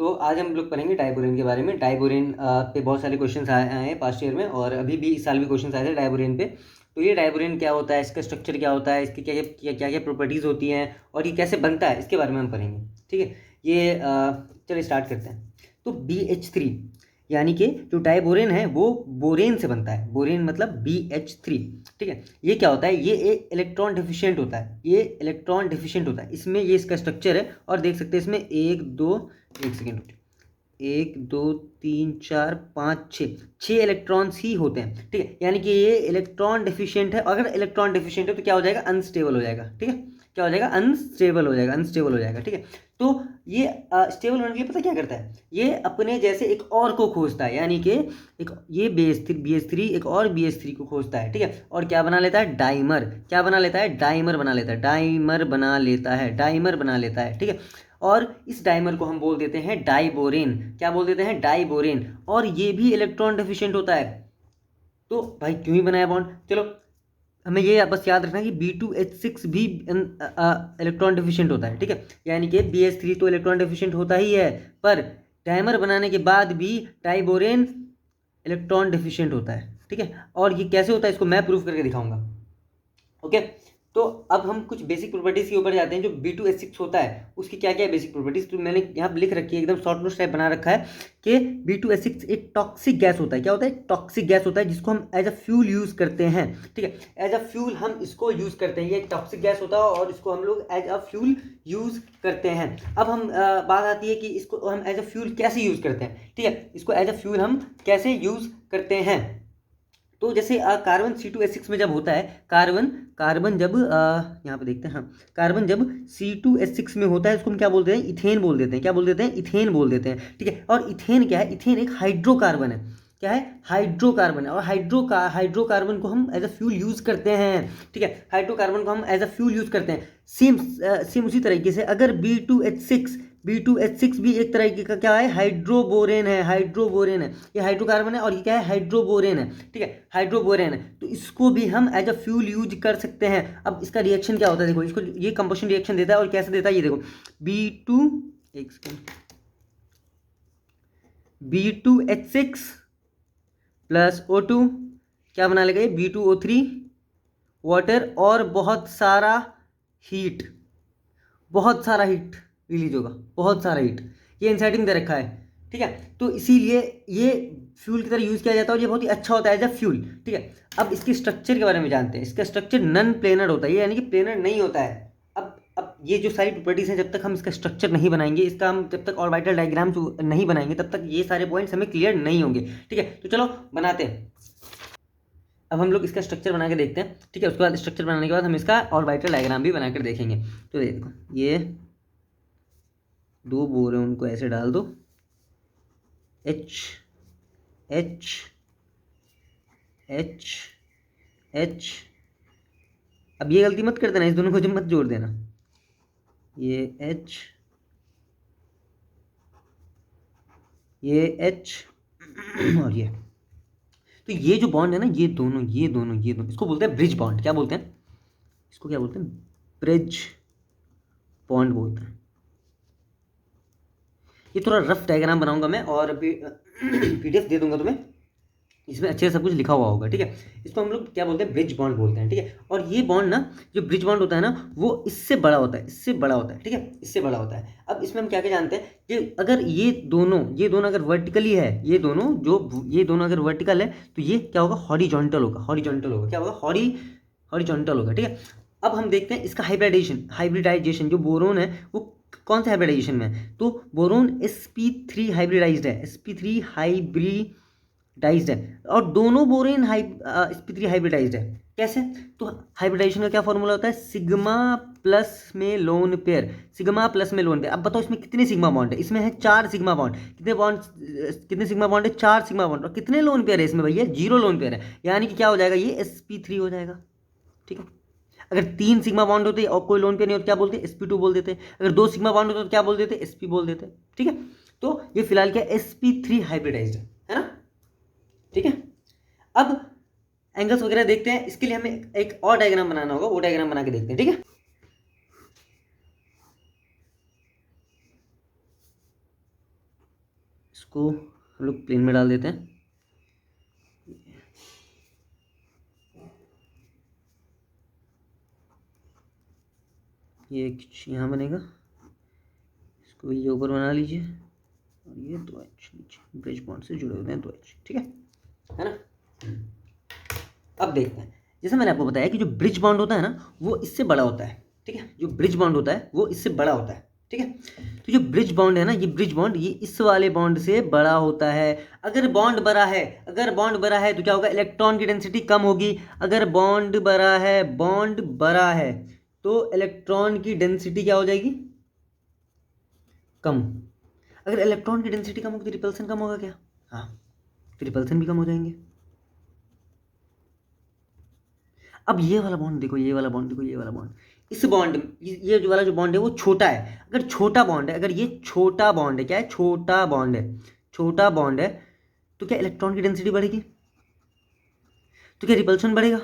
तो आज हम लोग पढ़ेंगे डाइबोरेन के बारे में। डाइबोरेन पे बहुत सारे क्वेश्चंस आए हैं पास्ट ईयर में, और अभी भी इस साल भी क्वेश्चंस आए थे डाइबोरेन पे। तो ये डाइबोरेन क्या होता है, इसका स्ट्रक्चर क्या होता है, इसकी क्या क्या प्रॉपर्टीज़ होती हैं, और ये कैसे बनता है, इसके बारे में हम पढ़ेंगे। ठीक है, ये चलिए स्टार्ट करते हैं। तो BH3 यानी कि जो डाइबोरेन है वो बोरेन से बनता है। बोरेन मतलब BH3। ठीक है, ये क्या होता है, ये इलेक्ट्रॉन डिफिशिएंट होता है। ये इलेक्ट्रॉन डिफिशिएंट होता है, इसमें ये इसका स्ट्रक्चर है। और देख सकते हैं इसमें एक सेकेंड, 1 2 3 4 5 6 इलेक्ट्रॉन्स ही होते हैं। ठीक है, यानी कि ये इलेक्ट्रॉन डिफिशिएंट है। अगर इलेक्ट्रॉन डिफिशिएंट है तो क्या हो जाएगा, अनस्टेबल हो जाएगा। ठीक है, क्या हो जाएगा, अनस्टेबल हो जाएगा, अनस्टेबल हो जाएगा। ठीक है, तो ये स्टेबल होने के लिए पता क्या करता है, ये अपने जैसे एक और को खोजता है, यानी कि एक ये BH3 एक और BH3 को खोजता है। ठीक है, और क्या बना लेता है, डाइमर। क्या बना लेता है, डाइमर बना लेता है, डाइमर बना लेता है, डाइमर बना लेता है। ठीक है, और इस डाइमर को हम बोल देते हैं डाइबोरेन। क्या बोल देते हैं, डाइबोरेन। और ये भी इलेक्ट्रॉन डेफिशिएंट होता है। तो भाई क्यों ही बनाया बॉन्ड, चलो हमें ये बस याद रखना कि B2H6 भी इलेक्ट्रॉन डेफिशिएंट होता है। ठीक है, यानी कि BH3 तो इलेक्ट्रॉन डेफिशिएंट होता ही है, पर डाइमर बनाने के बाद भी डाइबोरेन इलेक्ट्रॉन डेफिशिएंट होता है। ठीक है, और ये कैसे होता है इसको मैं प्रूफ करके दिखाऊंगा। ओके, तो अब हम कुछ बेसिक प्रॉपर्टीज़ के ऊपर जाते हैं। जो B2H6 होता है उसकी क्या क्या है बेसिक प्रॉपर्टीज़, तो मैंने यहाँ पर लिख रखी है, एकदम शॉर्ट नोट्स टाइप बना रखा है कि B2H6 एक टॉक्सिक गैस होता है। क्या होता है, टॉक्सिक गैस होता है, जिसको हम एज अ फ्यूल यूज़ करते हैं। ठीक है, एज अ फ्यूल हम इसको यूज़ करते हैं। ये एक टॉक्सिक गैस होता है और इसको हम लोग एज अ फ्यूल यूज़ करते हैं। अब हम बात आती है कि इसको हम एज अ फ्यूल कैसे यूज़ करते हैं। ठीक है, इसको एज अ फ्यूल हम कैसे यूज़ करते हैं। तो जैसे कार्बन C2H6 में जब होता है, कार्बन जब यहाँ पे देखते हैं, हाँ, कार्बन जब C2H6 में होता है उसको हम क्या बोलते हैं, इथेन बोल देते हैं। क्या बोल देते हैं, इथेन बोल देते हैं। ठीक है, और इथेन क्या है, इथेन एक हाइड्रोकार्बन है। क्या है, हाइड्रोकार्बन है। और हाइड्रोकार्बन को हम एज अ फ्यूल यूज़ करते हैं। ठीक है, हाइड्रोकार्बन को हम एज अ फ्यूल यूज़ करते हैं। सेम उसी तरीके से अगर B2H6 भी एक तरीके का क्या है, हाइड्रोबोरेन है। हाइड्रोबोरेन है, ये हाइड्रोकार्बन है और ये क्या है, हाइड्रोबोरेन है। ठीक है, हाइड्रोबोरेन है, तो इसको भी हम एज अ फ्यूल यूज कर सकते हैं। अब इसका रिएक्शन क्या होता है, देखो इसको, ये कंबशन रिएक्शन देता है। और कैसे देता है, ये देखो, B2H6 प्लस O2 क्या बना लेगा, ये B2O3 वाटर, और बहुत सारा हीट रिलीज होगा, बहुत सारा हीट। ये इनसाइडिंग दे रखा है। ठीक है, तो इसीलिए ये फ्यूल की तरह यूज़ किया जाता है और ये बहुत ही अच्छा होता है एज अ फ्यूल। ठीक है, अब इसके स्ट्रक्चर के बारे में जानते हैं। इसका स्ट्रक्चर नन प्लेनर होता है, यानी कि प्लेनर नहीं होता है। अब ये जो सारी प्रॉपर्टीज़ हैं, जब तक हम इसका स्ट्रक्चर नहीं बनाएंगे, इसका हम जब तक ऑर्बिटल डायग्राम नहीं बनाएंगे, तब तक ये सारे पॉइंट्स हमें क्लियर नहीं होंगे। ठीक है, तो चलो बनाते हैं। अब हम लोग इसका स्ट्रक्चर बना के देखते हैं। ठीक है, उसके बाद स्ट्रक्चर बनाने के बाद हम इसका ऑर्बिटल डायग्राम भी बनाकर देखेंगे। तो देखो, ये दो बोर है, उनको ऐसे डाल दो, H H H H। अब ये गलती मत कर देना, इस दोनों को जब मत जोड़ देना। ये H, ये H और ये, तो ये जो बॉन्ड है ना, ये दोनों इसको बोलते हैं ब्रिज बॉन्ड। क्या बोलते हैं इसको, क्या बोलते हैं, ब्रिज बॉन्ड बोलते हैं। ये थोड़ा रफ डायग्राम बनाऊंगा मैं, और PDF दे दूंगा तुम्हें, इसमें अच्छे से सब कुछ लिखा हुआ होगा। ठीक है, इसको हम लोग क्या बोलते हैं, ब्रिज बॉन्ड बोलते हैं। ठीक है, और ये बॉन्ड ना, जो ब्रिज बॉन्ड होता है ना, वो इससे बड़ा होता है, इससे बड़ा होता है। ठीक है, इससे बड़ा होता है। अब इसमें हम क्या क्या जानते हैं कि अगर ये दोनों अगर वर्टिकली है, ये दोनों अगर वर्टिकल है, तो ये क्या होगा, हॉरिजॉन्टल होगा। क्या होगा, हॉरिजॉन्टल होगा। ठीक है, अब हम देखते हैं इसका हाइब्रिडाइजेशन। जो बोरोन है वो कौन सा हाइब्रिडाइजेशन में है, तो बोरोन sp3 हाइब्रिडाइज्ड है, sp3 हाइब्रिडाइज्ड है। और दोनों बोरेन sp3 हाइब्रिडाइज्ड है। कैसे, तो हाइब्रिडाइजेशन का क्या फॉर्मूला होता है, सिग्मा प्लस में लोन पेयर। अब बताओ इसमें कितने सिग्मा बॉन्ड है, इसमें है 4 सिग्मा बॉन्ड। कितने सिग्मा बॉन्ड है, 4 सिग्मा बॉन्ड। और कितने लोन पेयर है इसमें भैया, 0 लोन पेयर है। यानी कि क्या हो जाएगा, ये sp3 हो जाएगा। ठीक है, अगर 3 सिग्मा बॉन्ड होते और कोई लोन पेयर नहीं होता, क्या बोलते, sp2 बोल देते। अगर 2 सिग्मा बॉन्ड होते तो क्या बोल देते, sp बोल देते। ठीक है, तो ये फिलहाल क्या, sp3 हाइब्रिडाइज्ड है ना। ठीक है, अब एंगल्स वगैरह देखते हैं। इसके लिए हमें एक और डायग्राम बनाना होगा, वो डायग्राम बना के देखते हैं। ठीक है, इसको हम लोग प्लेन में डाल देते हैं। ये यहाँ बनेगा, इसको ये ऊपर बना लीजिए और ये 2H नीचे ब्रिज बॉन्ड से जुड़े होते हैं 2H, ठीक है ना। अब देखते हैं, जैसे मैंने आपको बताया कि जो ब्रिज बॉन्ड होता है ना वो इससे बड़ा होता है, ठीक है। जो ब्रिज बॉन्ड होता है वो इससे बड़ा होता है, ठीक है। तो जो ब्रिज बॉन्ड है ना, ये ब्रिज बॉन्ड ये इस वाले बॉन्ड से बड़ा होता है। अगर बॉन्ड बड़ा है, अगर बॉन्ड बड़ा है तो क्या होगा, इलेक्ट्रॉन की डेंसिटी कम होगी। अगर बॉन्ड बड़ा है, बॉन्ड बड़ा है तो इलेक्ट्रॉन की डेंसिटी क्या हो जाएगी, कम। अगर इलेक्ट्रॉन की डेंसिटी कम होगी तो रिपल्सन कम होगा क्या, हाँ, तो रिपल्सन भी कम हो जाएंगे। अब ये वाला बॉन्ड देखो, ये वाला बॉन्ड देखो, ये वाला बॉन्ड, इस बॉन्ड, ये जो वाला जो बॉन्ड है वो छोटा है। अगर छोटा बॉन्ड है, अगर ये छोटा बॉन्ड है, क्या है, छोटा बॉन्ड है, छोटा बॉन्ड है, तो क्या इलेक्ट्रॉन की डेंसिटी बढ़ेगी, तो क्या रिपल्शन बढ़ेगा।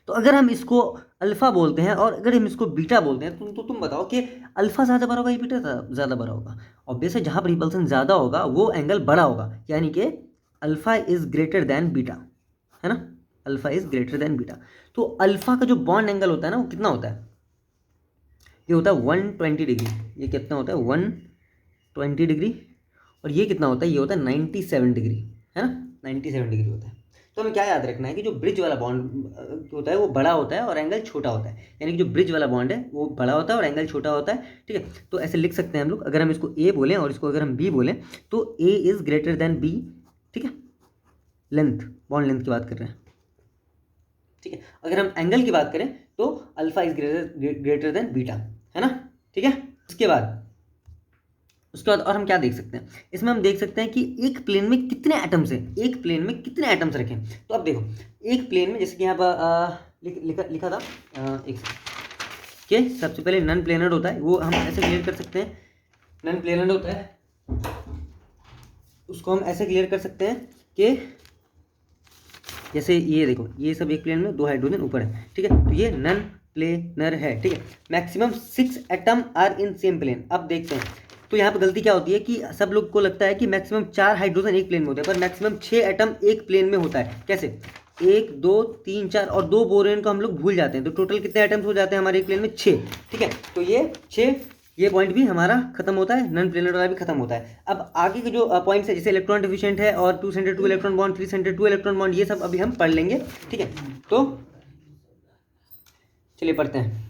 तो अगर हम इसको अल्फा बोलते हैं और अगर हम इसको बीटा बोलते हैं तो तुम बताओ कि अल्फा ज़्यादा बड़ा होगा या बीटा ज़्यादा बड़ा होगा। ऑब्वियस है, जहाँ पर रिपल्सन ज़्यादा होगा वो एंगल बड़ा होगा, यानी कि alpha is greater then beta, है ना, alpha is greater then beta. तो अल्फा का जो बॉन्ड एंगल होता है ना वो कितना होता है, ये होता है 120 डिग्री। ये कितना होता है, 120 डिग्री। और ये कितना होता है, ये होता है 97 डिग्री, है ना, 97 डिग्री होता है। तो हमें क्या याद रखना है कि जो ब्रिज वाला बॉन्ड होता है वो बड़ा होता है और एंगल छोटा होता है, यानी कि जो ब्रिज वाला बॉन्ड है वो बड़ा होता है और एंगल छोटा होता है, ठीक है। तो ऐसे लिख सकते हैं हम लोग, अगर हम इसको ए बोलें और इसको अगर हम बी बोलें तो A is greater than B, ठीक है, लेंथ, बॉन्ड लेंथ की बात कर रहे हैं, ठीक है। अगर हम एंगल की बात करें तो alpha is greater than beta, है ना, ठीक है। उसके बाद और हम क्या देख सकते हैं, इसमें हम देख सकते हैं कि एक प्लेन में कितने एटम्स हैं, एक प्लेन में कितने एटम्स रखें। तो अब देखो, एक प्लेन में जैसे कि यहाँ पर लिखा था एक कि सबसे पहले नन प्लेनर होता है, वो हम ऐसे क्लियर कर सकते हैं, नन प्लेनर होता है, उसको हम ऐसे क्लियर कर सकते हैं कि जैसे ये देखो, ये सब एक प्लेन में 2 हाइड्रोजन ऊपर है, ठीक है, तो ये नन प्लेनर है, ठीक है। Maximum 6 atom are in same plane. अब देखते हैं, तो यहाँ पर गलती क्या होती है कि सब लोग को लगता है कि मैक्सिमम 4 हाइड्रोजन एक प्लेन में होते हैं, पर मैक्सिमम 6 एटम एक प्लेन में होता है। कैसे, 1 2 3 4 और 2 बोरेन को हम लोग भूल जाते हैं, तो टोटल कितने एटम्स हो जाते हैं हमारे एक प्लेन में, 6, ठीक है। तो ये 6, ये पॉइंट भी हमारा खत्म होता है, नन प्लेनर वाला भी खत्म होता है। अब आगे के जो पॉइंट्स है, जैसे इलेक्ट्रॉन डिफिशिएंट है और 2 centre 2 electron bond, 3 centre 2 electron bond, ये सब अभी हम पढ़ लेंगे, ठीक है। तो चलिए पढ़ते हैं।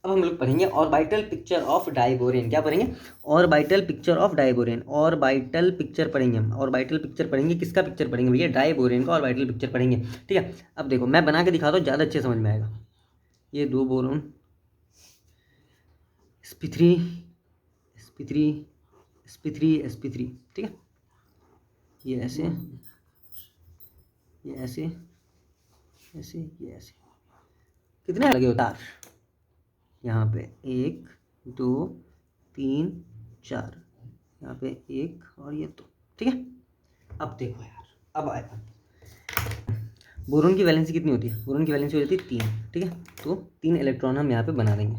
अब हम लोग पढ़ेंगे ऑर्बिटल पिक्चर ऑफ डाइबोरेन। क्या पढ़ेंगे, orbital picture of diborane, orbital picture पढ़ेंगे हम। ऑर्बिटल पिक्चर पढ़ेंगे, किसका पिक्चर पढ़ेंगे भैया, डाइबोरेन का ऑर्बिटल पिक्चर पढ़ेंगे, ठीक है। अब देखो मैं बना के दिखाता हूँ, ज़्यादा अच्छे समझ में आएगा। ये 2 boron, sp3 sp3 sp3 sp3, ठीक है, ये ऐसे, ये ऐसे, ऐसे, ये ऐसे, कितने लगे होता है यहाँ पे, 1 2 3 4, यहाँ पे 1 और ये 2, ठीक है। अब देखो यार, अब आएगा, बोरोन की वैलेंसी कितनी होती है, बोरोन की वैलेंसी हो जाती है 3, ठीक है। तो 3 इलेक्ट्रॉन हम यहाँ पे बना देंगे,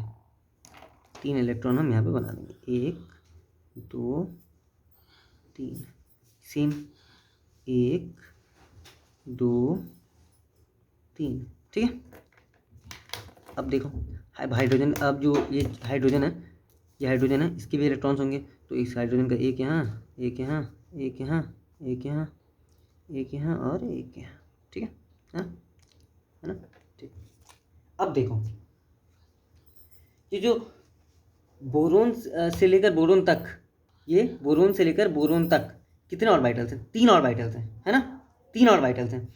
3 इलेक्ट्रॉन हम यहाँ पे बना देंगे, 1 2 3, सेम 1 2 3, ठीक है। अब देखो हाइड्रोजन, अब जो ये हाइड्रोजन है, ये हाइड्रोजन है, इसके भी इलेक्ट्रॉन्स होंगे, तो इस हाइड्रोजन का एक यहाँ, एक यहाँ, एक यहाँ, एक यहाँ, एक यहाँ और एक यहाँ, ठीक है ना, ठीक। अब देखो, ये जो बोरोन से लेकर बोरोन तक, ये बोरोन से लेकर बोरोन तक कितने ऑर्बिटल्स हैं, 3 ऑर्बिटल्स हैं, है ना, 3 ऑर्बिटल्स हैं,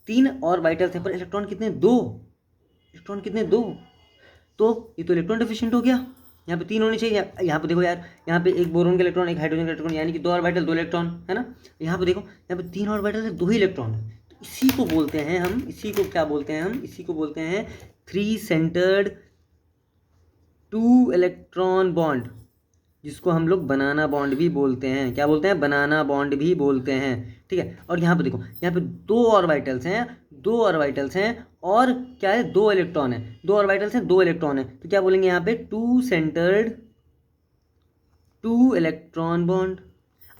3 ऑर्बिटल्स हैं, पर इलेक्ट्रॉन कितने, 2, इलेक्ट्रॉन कितने, 2। तो ये तो इलेक्ट्रॉन डिफिशिएंट हो गया, यहाँ पे 3 होने चाहिए। यहाँ पे देखो यार, यहाँ पे एक बोरोन का इलेक्ट्रॉन, एक हाइड्रोजन का इलेक्ट्रॉन, यानी कि 2 ऑर्बिटल 2 इलेक्ट्रॉन, है ना। यहाँ पे देखो, यहाँ पे 3 ऑर्बिटल है, 2 ही इलेक्ट्रॉन है। तो इसी को बोलते हैं हम, इसी को क्या बोलते हैं हम, इसी को बोलते हैं 3 सेंटर्ड 2 इलेक्ट्रॉन बॉन्ड, जिसको हम लोग बनाना बॉन्ड भी बोलते हैं। क्या बोलते हैं, बनाना बॉन्ड भी बोलते हैं, ठीक है। और यहाँ पे देखो, यहाँ पे 2 ऑर्बिटल्स हैं, 2 ऑर्बिटल्स हैं, और क्या है, 2 इलेक्ट्रॉन है, 2 ऑर्बिटल्स हैं, 2 इलेक्ट्रॉन है, तो क्या बोलेंगे यहाँ पे, 2 सेंटर्ड 2 इलेक्ट्रॉन बॉन्ड।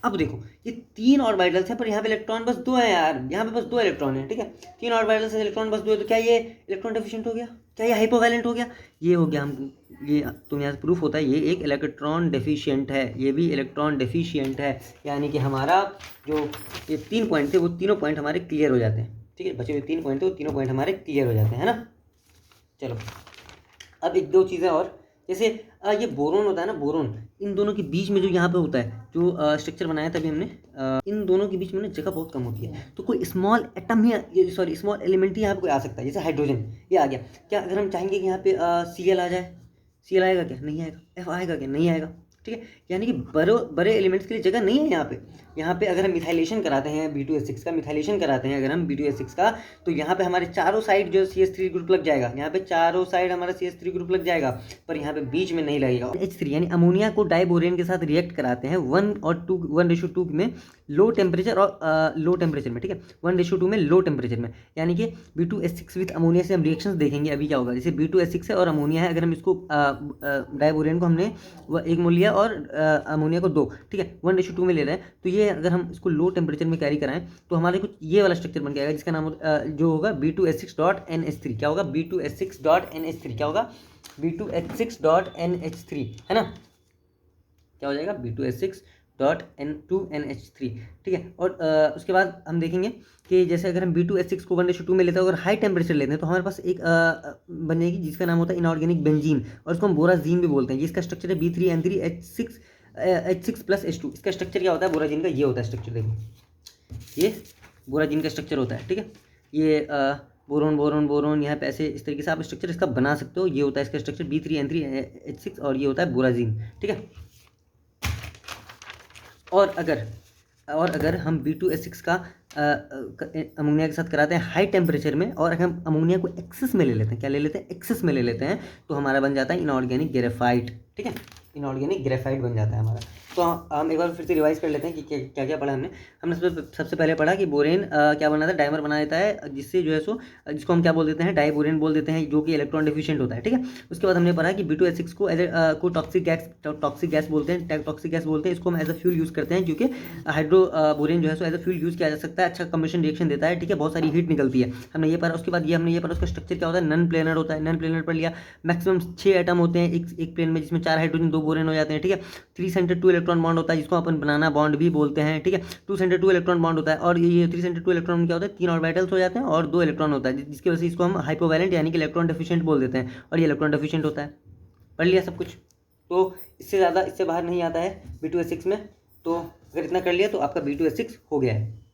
अब देखो ये 3 ऑर्बिटल्स हैं पर यहाँ पे इलेक्ट्रॉन बस 2 है यार, यहाँ पे बस 2 इलेक्ट्रॉन है, ठीक है। 3 ऑर्बिटल्स है, इलेक्ट्रॉन बस 2 है, तो क्या ये इलेक्ट्रॉन डेफिशिएंट हो गया, क्या ये हाइपोवैलेंट हो गया? ये हो गया। हम ये तुम यहाँ से प्रूफ होता है ये एक इलेक्ट्रॉन डेफिशिएंट है, ये भी इलेक्ट्रॉन डेफिशिएंट है, यानी कि हमारा जो ये 3 पॉइंट थे वो तीनों पॉइंट हमारे क्लियर हो जाते हैं, ठीक है। बचे हुए 3 पॉइंट थे वो तीनों पॉइंट हमारे क्लियर हो जाते हैं, है ना। चलो अब एक दो चीज़ें और, जैसे ये बोरोन होता है ना, बोरोन, इन दोनों के बीच में जो यहाँ पे होता है, जो स्ट्रक्चर बनाया तभी हमने, इन दोनों के बीच में ना जगह बहुत कम होती है, तो कोई स्मॉल एटम ही, सॉरी स्मॉल एलिमेंट ही यहाँ पे कोई आ सकता है, जैसे हाइड्रोजन ये आ गया। क्या अगर हम चाहेंगे कि यहाँ पे Cl आ जाए, Cl आएगा क्या? नहीं आएगा। F आएगा क्या? नहीं आएगा, ठीक है। यानी कि बड़े एलिमेंट्स के लिए जगह नहीं है यहाँ पे। यहाँ पे अगर हम मिथाइलेशन कराते हैं B2H6 का, मिथाइलेशन कराते हैं अगर हम B2H6 का, तो यहाँ पे हमारे चारों साइड जो CH3 ग्रुप लग जाएगा, यहाँ पे चारों साइड हमारा CH3 ग्रुप लग जाएगा, पर यहाँ पे बीच में नहीं लगेगा। H3 यानी अमोनिया को डाइबोरेन के साथ रिएक्ट कराते हैं 1:2 में लो टेम्परेचर और लो टेम्परेचर में, ठीक है, 1:2 में लो टेम्परेचर में, यानी कि B2H6 विथ अमोनिया से हम रिएक्शंस देखेंगे अभी क्या होगा। जैसे B2H6 है और अमोनिया है, अगर हम इसको डाइबोरेन को हमने 1 मोल लिया और अमोनिया को 2, ठीक है, 1:2 में ले रहे हैं, तो ये अगर हम इसको लो टेम्परेचर में कैरी कराएं तो हमारे कुछ ये वाला स्ट्रक्चर बन जाएगा, जिसका नाम जो होगा B2H6.NH3। क्या होगा? B2H6.NH3 क्या होगा? B2H6.NH3, है ना, क्या हो जाएगा? B2H6.N2NH3, ठीक है। और उसके बाद हम देखेंगे कि जैसे अगर हम B2H6 को 1:2 में लेते हैं, अगर हाई टेम्परेचर लेते हैं, तो हमारे पास एक बन जाएगी जिसका नाम होता है इनऑर्गेनिक बेंजीन, और इसको हम बोराजीन भी बोलते हैं। जिसका स्ट्रक्चर है B3N3H6+H2। इसका स्ट्रक्चर क्या होता है बोराजीन का? ये होता है स्ट्रक्चर, देखो ये बोराजीन का स्ट्रक्चर होता है, ठीक है। ये बोरोन बोरोन बोरोन यहाँ पे ऐसे इस तरीके से आप स्ट्रक्चर इसका बना सकते हो। ये होता है इसका स्ट्रक्चर B3N3H6, और ये होता है बोराजीन, ठीक है। और अगर हम B2H6 का अमोनिया के साथ कराते हैं हाई टेम्परेचर में, और अगर हम अमोनिया को एक्सेस में ले लेते हैं, क्या ले लेते हैं? एक्सेस में ले लेते हैं, तो हमारा बन जाता है इनऑर्गेनिक ग्रेफाइट, ठीक है, इनऑर्गेनिक ग्रेफाइट बन जाता है हमारा। तो हम एक बार फिर से रिवाइज कर लेते हैं कि क्या क्या पढ़ा हमने। हमने सबसे पहले पढ़ा कि बोरेन क्या बनाता है? डाइमर बना देता है, जिससे जो है सो जिसको हम क्या बोल देते हैं? डाइबोरेन बोल देते हैं, जो कि इलेक्ट्रॉन डेफिशिएंट होता है, ठीक है। उसके बाद हमने पढ़ा कि B2H6 को टॉक्सिक गैस बोलते हैं, टॉक्सिक गैस बोलते हैं। इसको हम एज अ फ्यूल यूज़ करते हैं, क्योंकि हाइड्रोबोरेन जो है सो एज अ फ्यूल यूज़ किया जा सकता है, अच्छा कम्बशन रिएक्शन देता है, ठीक है, बहुत सारी हीट निकलती है, हमने ये पढ़ा। उसके बाद ये हमने ये पढ़ा उसका स्ट्रक्चर क्या होता है? नन प्लेनर होता है, नन प्लेनर पढ़ लिया। मैक्सिमम 6 एटम होते हैं एक प्लेन में, जिसमें 4 हाइड्रोजन 2 बोरेन हो जाते हैं, ठीक है। 3 सेंटर 2 इलेक्ट्रॉन बॉन्ड होता है, जिसको अपन बनाना बॉन्ड भी बोलते हैं, ठीक है। 2 सेंटर 2 इलेक्ट्रॉन बॉन्ड होता है, और ये 3 सेंटर 2 इलेक्ट्रॉन क्या होता है? 3 ऑर्बिटल्स हो जाते हैं और 2 इलेक्ट्रॉन होता है, जिसकी वजह से इसको हम हाइपोवैलेंट यानी कि इलेक्ट्रॉन डेफिशिएंट बोल देते हैं, और ये इलेक्ट्रॉन डेफिशिएंट होता है। पढ़ लिया सब कुछ, तो इससे ज़्यादा इससे बाहर नहीं आता है B2H6 में। तो अगर इतना कर लिया तो आपका B2H6 हो गया है।